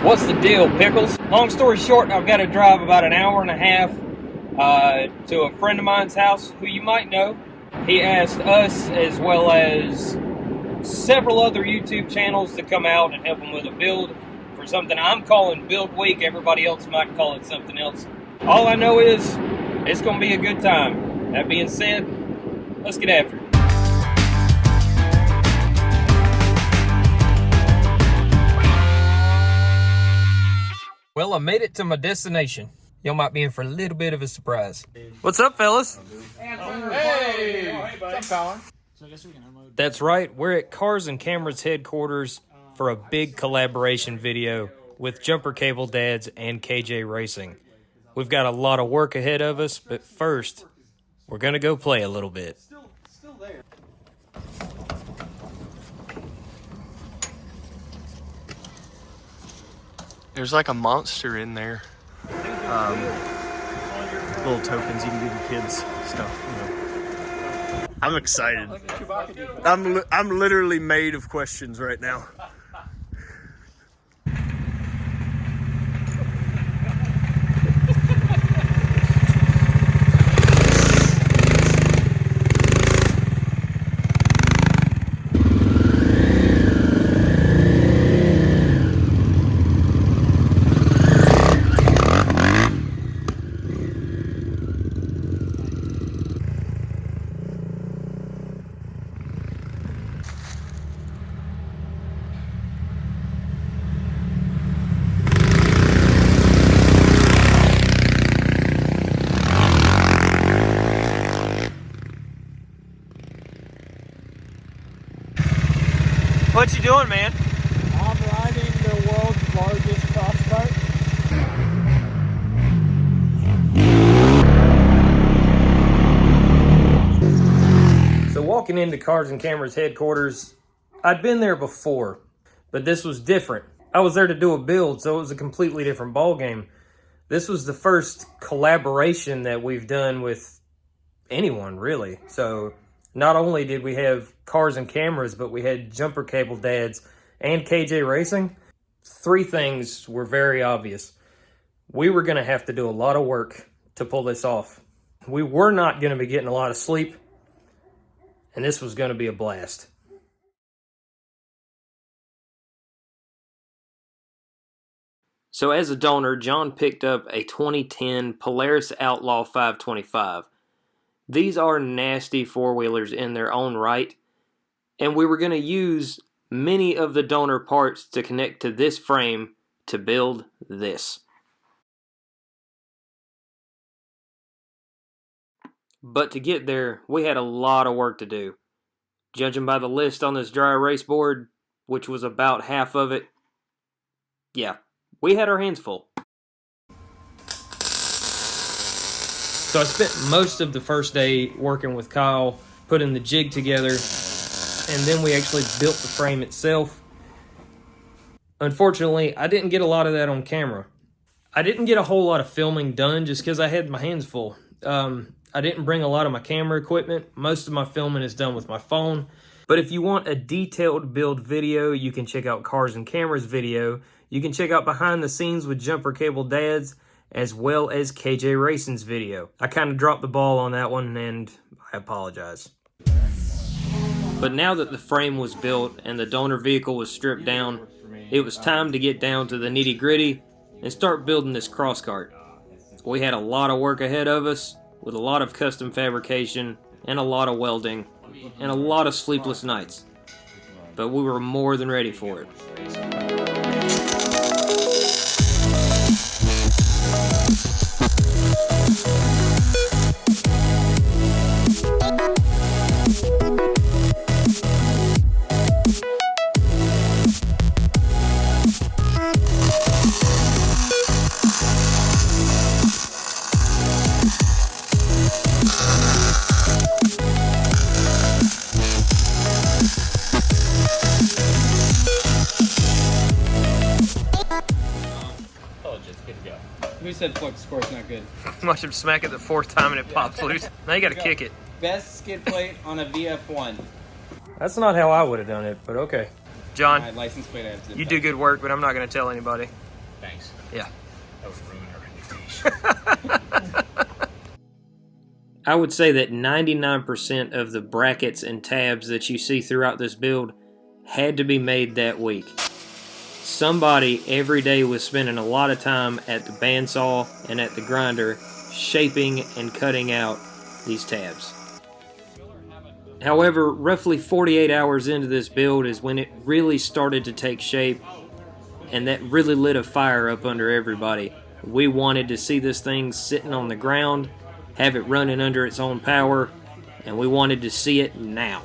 What's the deal, Pickles? Long story short, I've got to drive about an hour and a half to a friend of mine's house who you might know. He asked us, as well as several other YouTube channels, to come out and help him with a build for something I'm calling Build Week. Everybody else might call it something else. All I know is it's going to be a good time. That being said, let's get after it. Well, I made it to my destination. Y'all might be in for a little bit of a surprise. What's up, fellas? Hey! What's up, Colin? So I guess we can unload. That's right. We're at Cars and Cameras headquarters for a big collaboration video with JumperCableDadz and KJ Racing. We've got a lot of work ahead of us, but first, we're going to go play a little bit. Still there. There's like a monster in there. Little tokens you can give your kids, stuff. You know. I'm excited. I'm literally made of questions right now. What you doing, man? I'm riding the world's largest cross kart. So walking into Cars and Cameras headquarters, I'd been there before, but this was different. I was there to do a build, so it was a completely different ballgame. This was the first collaboration that we've done with anyone, really. So not only did we have Cars and Cameras, but we had JumperCableDadz and KJ Racing. Three things were very obvious. We were going to have to do a lot of work to pull this off. We were not going to be getting a lot of sleep, and this was going to be a blast. So as a donor, John picked up a 2010 Polaris Outlaw 525. These are nasty four-wheelers in their own right, and we were going to use many of the donor parts to connect to this frame to build this. But to get there, we had a lot of work to do. Judging by the list on this dry erase board, which was about half of it, yeah, we had our hands full. So I spent most of the first day working with Kyle, putting the jig together, and then we actually built the frame itself. Unfortunately, I didn't get a lot of that on camera. I didn't get a whole lot of filming done just because I had my hands full. I didn't bring a lot of my camera equipment. Most of my filming is done with my phone. But if you want a detailed build video, you can check out Cars and Cameras video. You can check out behind the scenes with JumperCableDadz, as well as KJ Racing's video. I kind of dropped the ball on that one, and I apologize. But now that the frame was built and the donor vehicle was stripped down, it was time to get down to the nitty-gritty and start building this cross kart. We had a lot of work ahead of us, with a lot of custom fabrication, and a lot of welding, and a lot of sleepless nights. But we were more than ready for it. Who said flux score's not good? Watch him smack it the fourth time and it pops loose. Now you gotta kick it. Best skid plate on a VF1. That's not how I would have done it, but okay. John, My license plate I have to you do good work, but I'm not gonna tell anybody. Thanks. Yeah. That would ruin our reputation. I would say that 99% of the brackets and tabs that you see throughout this build had to be made that week. Somebody every day was spending a lot of time at the bandsaw and at the grinder shaping and cutting out these tabs. However, roughly 48 hours into this build is when it really started to take shape, and that really lit a fire up under everybody. We wanted to see this thing sitting on the ground, have it running under its own power, and we wanted to see it now.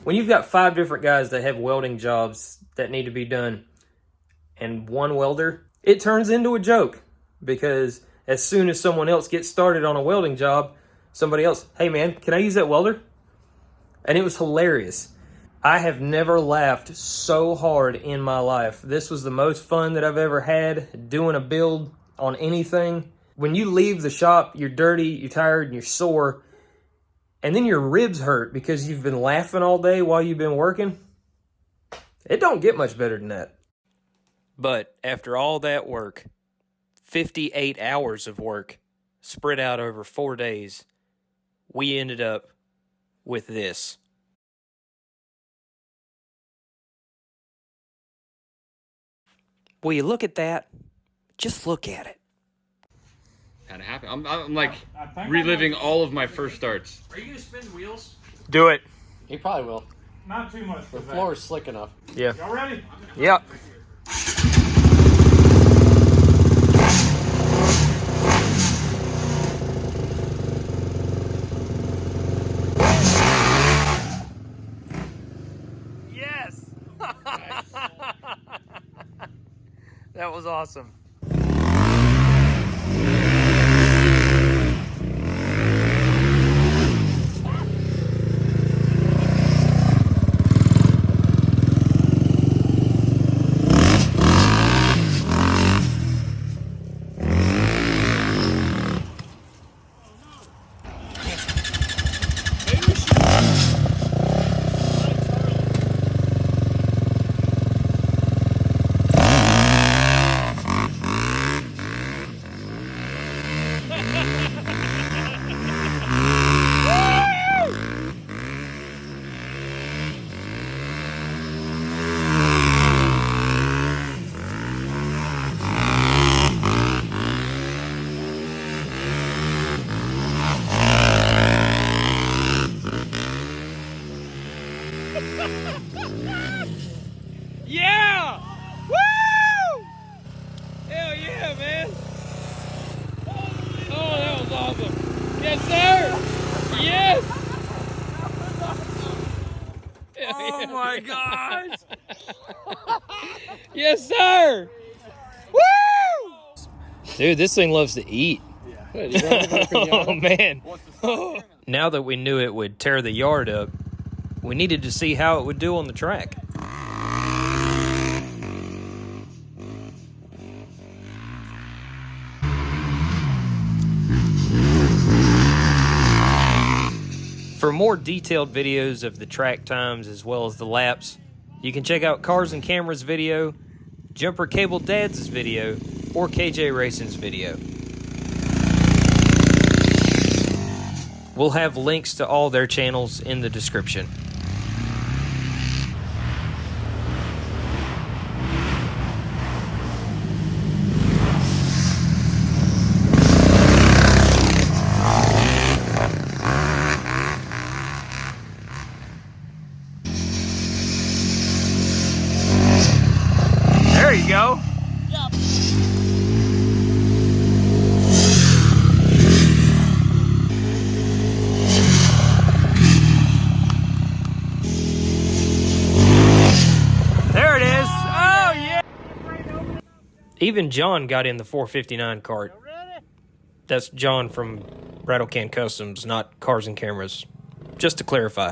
When you've got 5 different guys that have welding jobs that need to be done and one welder, it turns into a joke, because as soon as someone else gets started on a welding job, somebody else, hey man, can I use that welder? And it was hilarious. I have never laughed so hard in my life. This was the most fun that I've ever had doing a build on anything. When you leave the shop, you're dirty, you're tired, and you're sore, and then your ribs hurt because you've been laughing all day while you've been working. It don't get much better than that. But after all that work, 58 hours of work spread out over 4 days, we ended up with this. Will you look at that? Just look at it. Had it happen. I'm like reliving all of my first starts. Are you gonna spin wheels? Do it. He probably will. Not too much. The floor is slick enough. Yeah. Y'all ready? Yep. Yes. That was awesome. Yeah! Woo! Hell yeah, man! Oh, that was awesome! Yes, sir! Yes! Oh my gosh! Yes, sir! Woo! Dude, this thing loves to eat. Oh man! Now that we knew it would tear the yard up, we needed to see how it would do on the track. For more detailed videos of the track times as well as the laps, you can check out Cars and Cameras video, JumperCableDadz video, or KJ Racing's video. We'll have links to all their channels in the description. There you go. There it is. Oh, yeah. Even John got in the 459 cart. That's John from Rattle Can Customs, not Cars and Cameras. Just to clarify.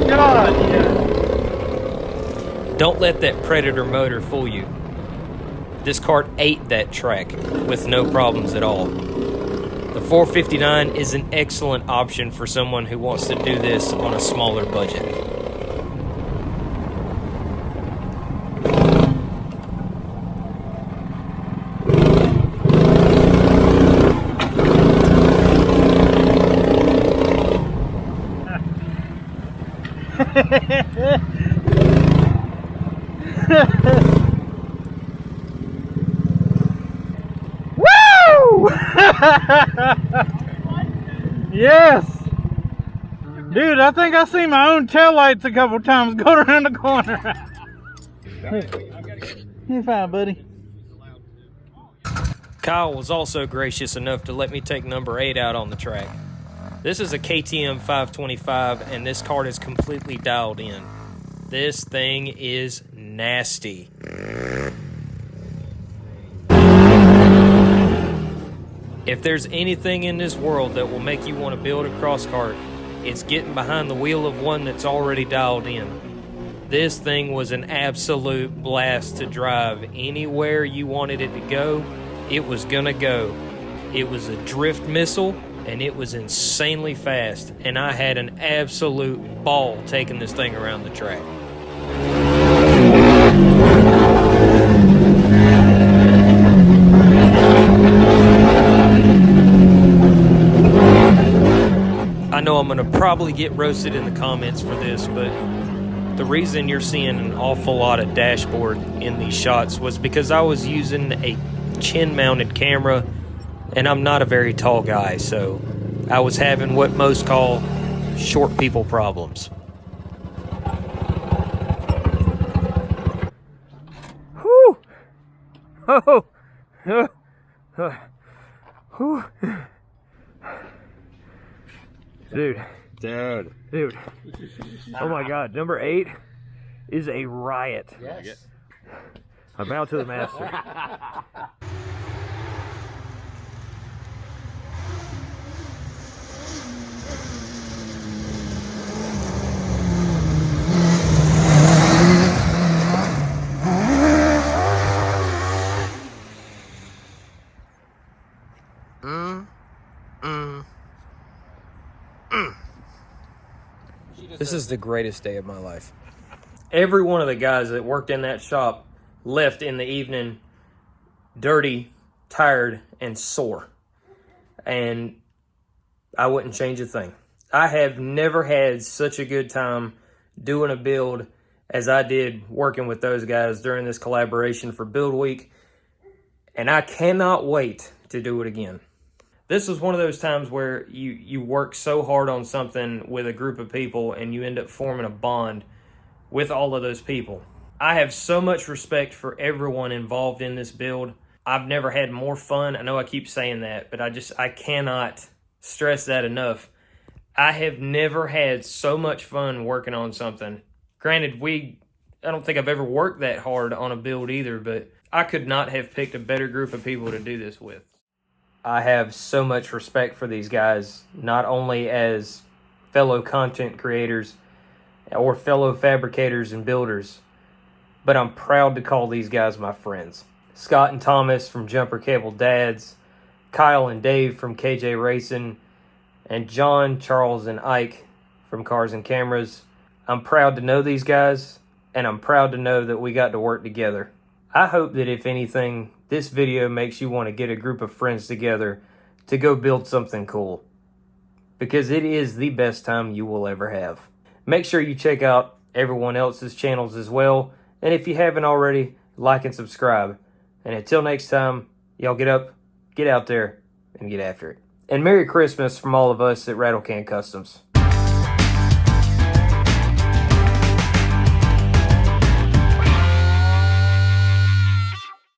God, yeah. Don't let that Predator motor fool you. This kart ate that track with no problems at all. The 459 is an excellent option for someone who wants to do this on a smaller budget. Woo! Yes! Dude, I think I see my own taillights a couple times going around the corner. You're fine, buddy. Kyle was also gracious enough to let me take number 8 out on the track. This is a KTM 525, and this kart is completely dialed in. This thing is nasty. If there's anything in this world that will make you want to build a cross kart, it's getting behind the wheel of one that's already dialed in. This thing was an absolute blast to drive. Anywhere you wanted it to go, it was gonna go. It was a drift missile, and it was insanely fast, and I had an absolute ball taking this thing around the track. I know I'm going to probably get roasted in the comments for this, but the reason you're seeing an awful lot of dashboard in these shots was because I was using a chin-mounted camera, and I'm not a very tall guy, so I was having what most call short people problems. Whew! Oh! Whew. Dude. Oh my God, number 8 is a riot. Yes. I bow to the master. This is the greatest day of my life. Every one of the guys that worked in that shop left in the evening dirty, tired, and sore. And I wouldn't change a thing. I have never had such a good time doing a build as I did working with those guys during this collaboration for Build Week. And I cannot wait to do it again. This was one of those times where you work so hard on something with a group of people and you end up forming a bond with all of those people. I have so much respect for everyone involved in this build. I've never had more fun. I know I keep saying that, but I cannot stress that enough. I have never had so much fun working on something. Granted, I don't think I've ever worked that hard on a build either, but I could not have picked a better group of people to do this with. I have so much respect for these guys, not only as fellow content creators or fellow fabricators and builders, but I'm proud to call these guys my friends. Scott and Thomas from JumperCableDadz, Kyle and Dave from KJ Racing, and John, Charles, and Ike from CarsandCameras. I'm proud to know these guys, and I'm proud to know that we got to work together. I hope that if anything, this video makes you want to get a group of friends together to go build something cool, because it is the best time you will ever have. Make sure you check out everyone else's channels as well, and if you haven't already, like and subscribe. And until next time, y'all get up, get out there, and get after it. And Merry Christmas from all of us at Rattlecan Customs.